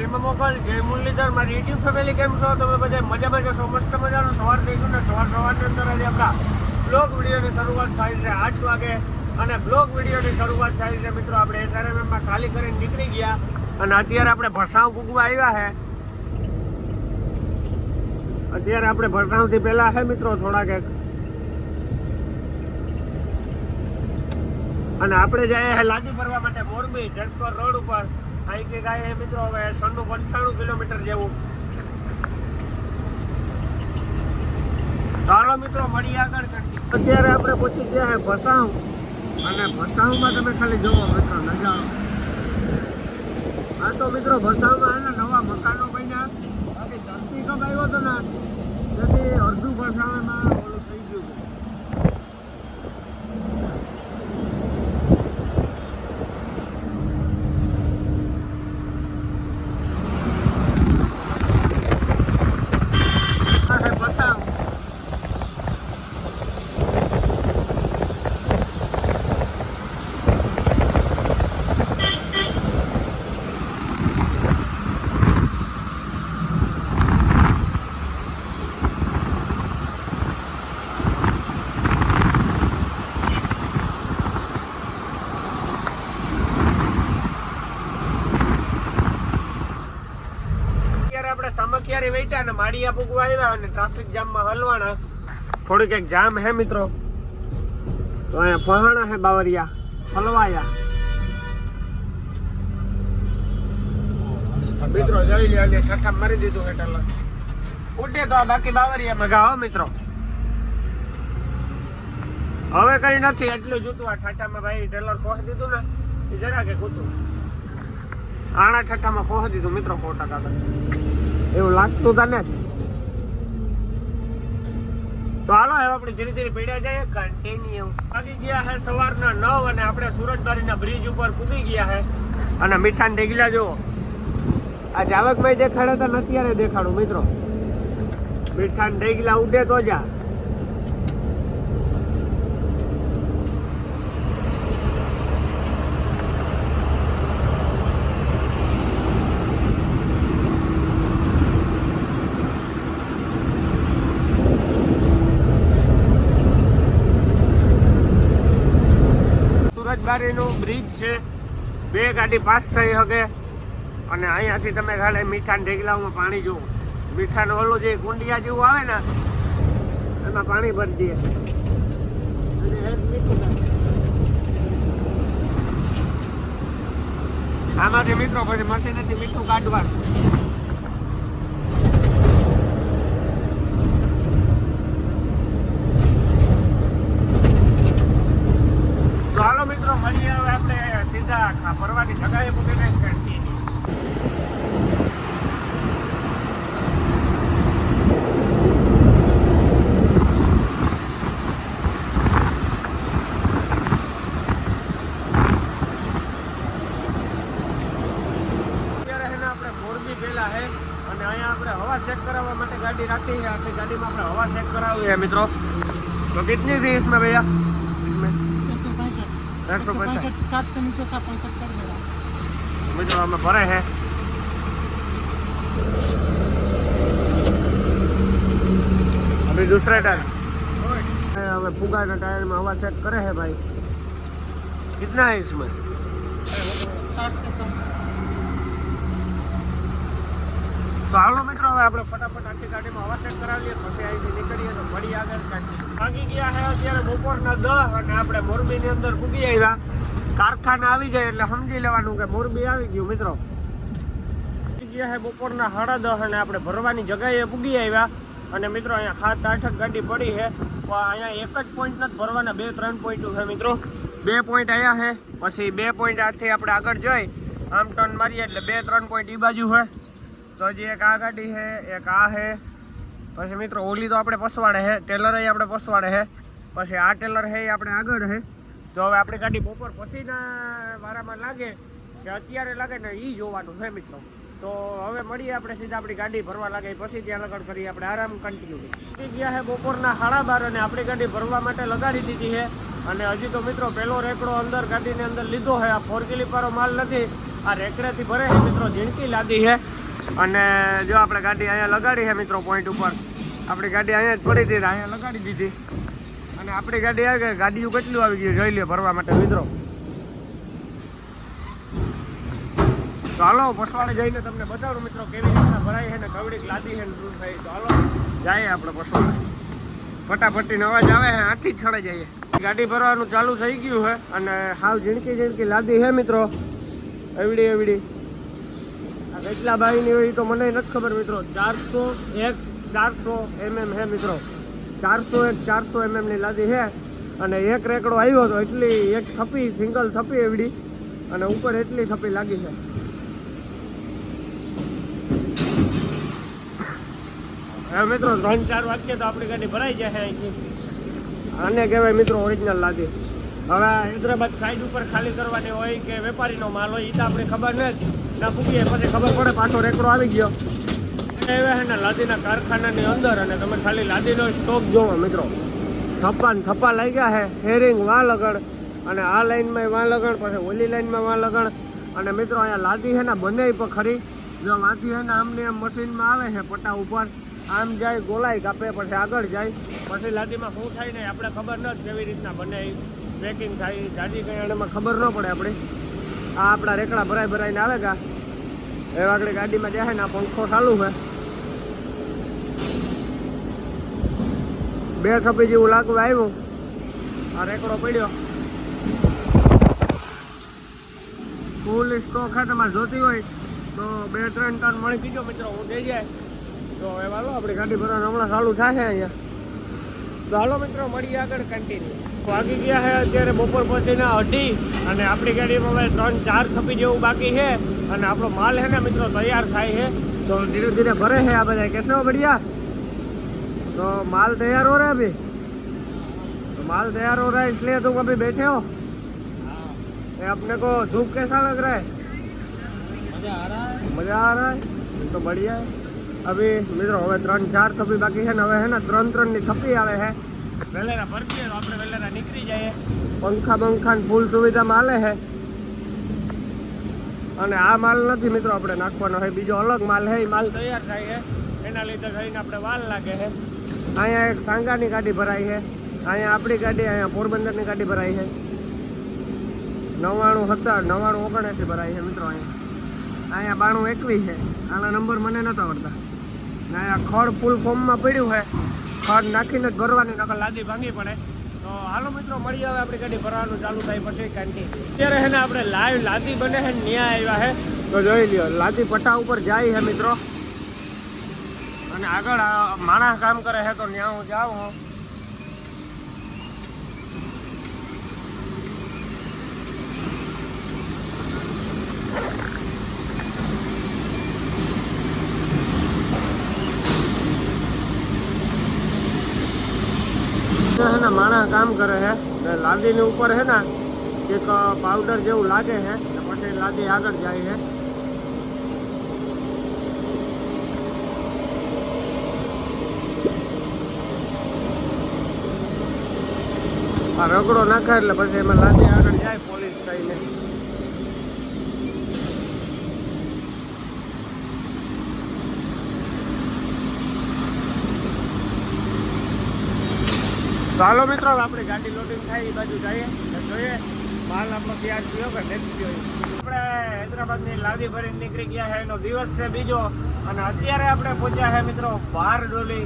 જય મોગલ, જય મુરલીધર, મારી યુટ્યુબ ફેમિલી કેમ છો? તમે બધા મજામાં જશો? મસ્ત મજાનું સવાર થઈ ગયું ને સવારની અંદર આજે આપણા બ્લોગ વિડીયોની શરૂઆત થાય છે 8 વાગે અને બ્લોગ વિડીયોની શરૂઆત થાય છે. મિત્રો આપણે SRMમાં ખાલી કરીને નીકળી ગયા અને અત્યારે આપણે ભરસાવ પૂગવા આવ્યા છે. અત્યારે આપણે ભરસાવથી પહેલા છે મિત્રો થોડાક એક અને આપણે જઈએ છે લાદી ભરવા માટે મોરબી જનપર રોડ ઉપર. અહીંથી ગાય મિત્રો હવે 95 કિલોમીટર જેવું. ચાલો મિત્રો મળીએ આગળ. અત્યારે આપણે પહોંચી ગયા છે ભસાવ અને ભસાવમાં તમે ખાલી જોવો મિત્રો નજારો. હા તો મિત્રો ભસાવમાં છે ને નવા મકાનો બન્યા. બાકી ધરતી કપ આવ્યો હતો ને તેથી અડધું ભસાવમાં ઓલું થઈ ગયું છે. સામખિયારી વેટા અને માળિયા પૂગવા આવ્યા અને ટ્રાફિક જામમાં હલવાના. થોડીક એક જામ હે મિત્રો, તો અહીંયા ફહાણા હે બાવરિયા હલવાયા મિત્રો. જોઈ લે એટલે ઠઠ્ઠા મારી દીધું હેઠળ ઉડે તો બાકી બાવરિયામાં ગાઓ મિત્રો. હવે કઈ નથી એટલું જોતું. આ ઠઠ્ઠામાં ભાઈ ટેલર ખોહ દીધું ને એ જરા કે કૂતું આણા ઠઠ્ઠામાં ખોહ દીધું મિત્રો 100% એવું લાગતું તને. તો હાલો હવે આપણે ધીરે ધીરે પીડ્યા જઈએ કન્ટિન્યુ. વાગી ગયા છે સવારના 9 અને આપણે સુરતબારીના બ્રિજ ઉપર પૂગી ગયા છે. અને મીઠાને ઢેગલા જુઓ. આ જાવકભાઈ દેખાડે તો અત્યારે દેખાડું મિત્રો. મીઠાને ઢેગલા ઉડે તો જા. સુરતબારીનું બ્રિજ છે, 2 ગાડી પાસ થઈ શકે. અને અહીંયાથી તમે ખાલી મીઠાના ઢેગલામાં પાણી જુઓ. મીઠાનું ઓલું જે કુંડિયા જેવું આવે ને એમાં પાણી ભરી દે. આમાંથી મિત્રો પછી મશીનેથી મીઠું કાઢવાનું. ચાલો મિત્રો મળીએ હવે આપણે સીધા ફરવાની જગ્યાએ મૂકીને કન્ટિન્યુ. અત્યારે છે ને આપણે મોરબી પહેલા છે અને અહીંયા આપણે હવા ચેક કરાવવા માટે ગાડી રાખી છે. આખી ગાડીમાં આપણે હવા ચેક કરાવી है મિત્રો. तो कितनी थी इसमें भैया? इसमें 165 7 से नीचे का 65 कर देगा મિત્રો. हमें भरे हैं अभी दूसरा टायर. हमें फुगा का टायर में हवा चेक करे है भाई. कितना है इसमें? 60 से कम. તો હાલો મિત્રો હવે આપણે ફટાફટ આખી ગાડીમાં હવા ચેક કરાવીએ પછી અહીંથી નીકળીએ તો ફરી આગળ કાઢીએ. વાગી ગયા છે અત્યારે બપોરના 10 અને આપણે મોરબીની અંદર પૂગી આવ્યા. કારખાના આવી જાય એટલે સમજી લેવાનું કે મોરબી આવી ગયું મિત્રો. ગયા છે બપોરના 10:30 અને આપણે ભરવાની જગ્યાએ પૂગી આવ્યા. અને મિત્રો અહીંયા 7-8 ગાડી પડી છે. અહીંયા એક જ પોઈન્ટ નથી ભરવાના, 2-3 પોઈન્ટ છે મિત્રો. 2 પોઈન્ટ અહીંયા છે, પછી 2 પોઈન્ટ આથી આપણે આગળ જઈ આમ ટર્ન મારીએ એટલે 2-3 પોઈન્ટ એ બાજુ છે. તો હજી એક આ ગાડી છે, એક આ છે, પછી મિત્રો ઓલી તો આપણે પસવાડે છે, ટેલર આપણે પસવાડે છે, પછી આ ટેલર છે એ આપણે આગળ છે. તો હવે આપણી ગાડી બપોર પછીના વારામાં લાગે કે અત્યારે લાગે ને એ જોવાનું છે મિત્રો. તો હવે મળીએ આપણે સીધા આપણી ગાડી ભરવા લાગે પછી ત્યાં લગડ કરીએ આપણે આરામ કન્ટિન્યુ. ગયા છે બપોરના 12:30 અને આપણી ગાડી ભરવા માટે લગાડી દીધી છે. અને હજી તો મિત્રો પહેલો રેકડો અંદર ગાડીની અંદર લીધો છે. આ 4 ક્લિપ વાળો માલ નથી આ રેકડેથી ભરે છે મિત્રો, ઝીણકી લાદી છે. અને જો આપણે ગાડી અહીંયા લગાડી છે મિત્રો પોઈન્ટ ઉપર, આપણી ગાડી અહીંયા જ પડી હતી, અહીંયા લગાડી દીધી. અને આપણી ગાડી આવી ગઈ, ગાડીઓ કેટલું આવી ગયું જોઈ લે ભરવા માટે મિત્રો. તો હાલો પસવાડે જઈને તમને બતાવું મિત્રો કેવી રીતના ભરાય છે ને કવડીક લાદી છે ને શું થાય. તો હાલો જઈએ આપણે પસવાડે. ફટાફટીનો અવાજ આવે છે, આથી જ છડે જઈએ. ગાડી ભરવાનું ચાલુ થઈ ગયું છે અને હાવ ઝીણકી લાદી છે મિત્રો, એવડી. આ કેટલા બાઈની હોય તો મને નથી ખબર મિત્રો. 400 mm છે મિત્રો, 400 mm ની લાદી છે. અને એક રેકડો આવ્યો હતો એટલી, એક થપ્પી સિંગલ થપ્પી એવડી, અને ઉપર એટલી થપ્પી લાગી છે. હવે મિત્રો 3-4 વાગ્યે તો આપણી ગાડી ભરાઈ જાય અહીંથી. આને કહેવાય મિત્રો ઓરિજિનલ લાદી. હવે હૈદરાબાદ સાઈડ ઉપર ખાલી કરવાની હોય કે વેપારીનો માલ હોય એ તો આપણે ખબર ના પૂગીએ, પછી ખબર પડે પાછો રેકડો આવી ગયો. એવા છે ને લાદીના કારખાનાની અંદર, અને તમે ખાલી લાદીનો સ્ટોક જોવો મિત્રો. થપ્પા લાગ્યા છે, હેરિંગ વાં લગણ, અને આ લાઈનમાં વાં લગણ, પછી ઓલી લાઈનમાં વાં લગણ. અને મિત્રો અહીંયા લાદી છે ને બને પણ ખરી. જો વાંથી છે ને આમને આમ મશીનમાં આવે છે પટ્ટા ઉપર, આમ જાય ગોલાઈ કાપે, પછી આગળ જાય, પછી લાદીમાં શું થાય ને આપણે ખબર ન કેવી રીતના બને, પેકિંગ થાય જાજી કંઈ એમાં ખબર ન પડે આપણે. આ આપણા રેકડા ભરાઈને આવે કા એ આગળ ગાડીમાં જાય ને આ પંખો ચાલુ છે, 2 થપ્પી જેવું લાગવું આવ્યું, આ રેકડો પડ્યો. ફૂલ સ્ટોક છે, તમારે જોતી હોય તો 2-3 ટન મળી દીજો મિત્રો, હું દઈ જાય. તો હવે હાલો આપણી ગાડી ભરવાનું હમણાં ચાલુ થશે અહીંયા. તો હાલો મિત્રો મળીએ આગળ કન્ટિન્યુ. વાગી ગયા છે અત્યારે બપોર પછીના 2:30, અને આપણી ગાડીમાં હવે 3-4 થપ્પી જેવું બાકી છે. અને આપણો માલ છે ને મિત્રો તૈયાર થાય છે, તો ધીરે ધીરે ભરે છે આ બધા. કેસો બઢિયા? तो माल तैयार हो रहा है अभी, तो माल तैयार हो रहा है इसलिए तुम अभी बैठे हो. ये अपने को धूप कैसा लग रहा है? मजा आ रहा है तो बढ़िया है. अभी मित्रों હવે 3-4 થપ્પી બાકી છે ને, હવે હે ને 3-3 ની થપ્પી આવે છે. વેલેરા ભરતીએ તો આપણે વેલેરા નીકળી જઈએ. પંખા ફૂલ સુવિધામાં હાલે છે. અને આ માલ નથી મિત્રો આપણે નાખવાનો છે, બીજો અલગ માલ છે, એ માલ તૈયાર થાય છે, એના લીધે થઈને આપણે વાલ લાગે છે. અહીંયા એક સાંગાની ગાડી ભરાઈ છે, અહીંયા આપણી ગાડી, અહીંયા પોરબંદરની ગાડી ભરાઈ છે. 99-79 ભરાઈ છે મિત્રો. અહીંયા 92-21 છે. આના નંબર મને નહોતા આવડતા. અહીંયા ખડ ફૂલ ફોર્મમાં પડ્યું છે, ખડ નાખીને જ ભરવાની, નકર લાદી ભાંગી પડે. તો હાલો મિત્રો મળીએ હવે આપણી ગાડી ભરવાનું ચાલુ થાય પછી કન્ટિન્યુ. અત્યારે છે ને આપણે લાઈવ લાદી બને છે, ન્યા આવ્યા છે તો જોઈ લ્યો. લાદી પટ્ટા ઉપર જાય છે મિત્રો, અને આગળ માણસ કામ કરે છે તો ત્યાં હું જાઉં હું. है ना माणस काम करे है, लादी ने ऊपर है ना एक पाउडर जेवू लागे है, પછી લાદી આગળ જાય છે. આ રગડો નાખે એટલે પછી એમાં લાદી આગળ જાય પોલીસ કહીને. તો હાલો મિત્રો આપણી ગાડી લોડિંગ થાય એ બાજુ જઈએ, જોઈએ માલ આપણો તૈયાર થયો કે નથી થયો. આપણે હૈદરાબાદની લાદી ભરીને નીકળી ગયા છે, એનો દિવસ છે બીજો. અને અત્યારે આપણે પહોંચ્યા છે મિત્રો બારડોલી.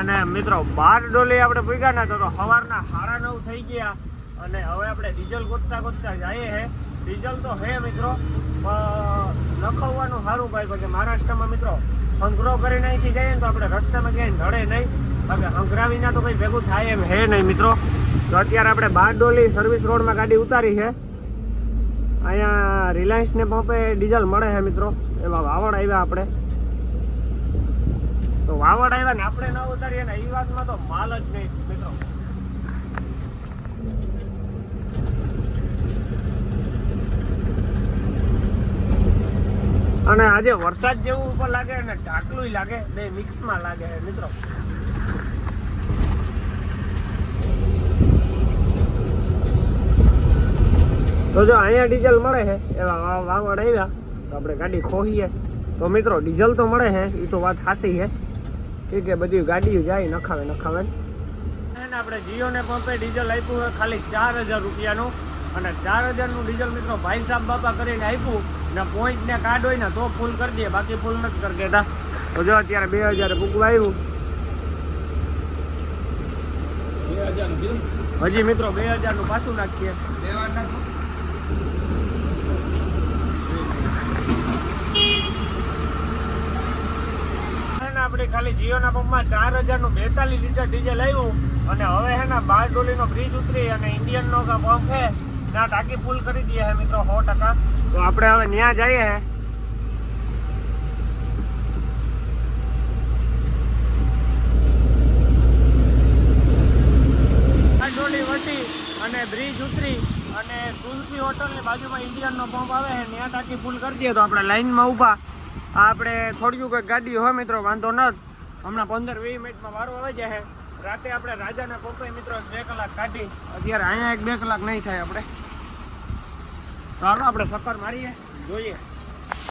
અને મિત્રો બારડોલી આપણે પૂગ્યા ને તો સવારના 9:30 થઈ ગયા. અને હવે આપણે ડીઝલ ગોતતા જઈએ છે. ડીઝલ તો હે મિત્રો, લખવાનું સારું ભાઈ. પછી મહારાષ્ટ્રમાં મિત્રો સંગ્રહ કરીને અહીંથી જઈએ ને તો આપણે રસ્તામાં ક્યાંય નડે નહીં, કારણ કે સંગ્રહ વિના તો કંઈ ભેગું થાય એમ હે નહીં મિત્રો. તો અત્યારે આપણે બારડોલી સર્વિસ રોડમાં ગાડી ઉતારી છે. અહીંયા રિલાયન્સને પંપે ડીઝલ મળે છે મિત્રો. એવા વાવડ આવ્યા આપણે, તો વાવડ આવ્યા ને આપણે ન ઉતારીએ ને એ વાતમાં તો માલ જ નહીં મિત્રો. અને આજે વરસાદ જેવું ઉપર લાગે અને ઢાકલું લાગે, બે મિક્સમાં લાગે છે મિત્રો. તો તો જો અહીંયા ડીઝલ મળે છે એવા વાવડ આવ્યા તો આપણે ગાડી ખોહીએ તો મિત્રો ડીઝલ તો મળે છે એ તો વાત સાચી છે કે બધી ગાડીઓ જાય નખાવે આપણે જીઓને પંપે ડીઝલ આપ્યું હોય ખાલી 4000 રૂપિયાનું અને 4000નું ડીઝલ મિત્રો ભાઈ સાહેબ બાપા કરીને આપ્યું ને પોઈન્ટ ને કાર્ડ હોય ને તો ફૂલ કરી દઈએ, બાકી ફૂલ નથી કરી દેતા. તો જો અત્યારે 2000 ભૂગવા આવ્યું હજી મિત્રો 2000નું પાછું નાખીએ. આપણે ખાલી જીઓના પંપમાં 4000નું 42 લીટર ડીઝલ આવ્યું અને હવે હે ને બારડોલીનો બ્રિજ ઉતરી અને ઇન્ડિયનનો પંપ છે ત્યાં ટાંકી ફૂલ કરી દઈએ હે મિત્રો 100%. તો આપણે હવે ત્યાં જઈએ હે. બારડોલી વટી અને બ્રિજ ઉતરી અને તુલસી હોટલની બાજુમાં ઇન્ડિયનનો પંપ આવે છે ત્યાં ટાંકી ફૂલ કરી દઈએ. તો આપણે લાઈનમાં ઊભા આપણે થોડીયું કંઈક ગાડી હોય મિત્રો વાંધો ન, હમણાં 15-20 મિનિટમાં વારો આવી જાય. રાતે આપણે રાજાના પંપે મિત્રો 2 કલાક કાઢી, અત્યારે અહીંયા 1-2 કલાક નહીં થાય આપણે. તો હાલો આપણે સફર મારીએ, જોઈએ.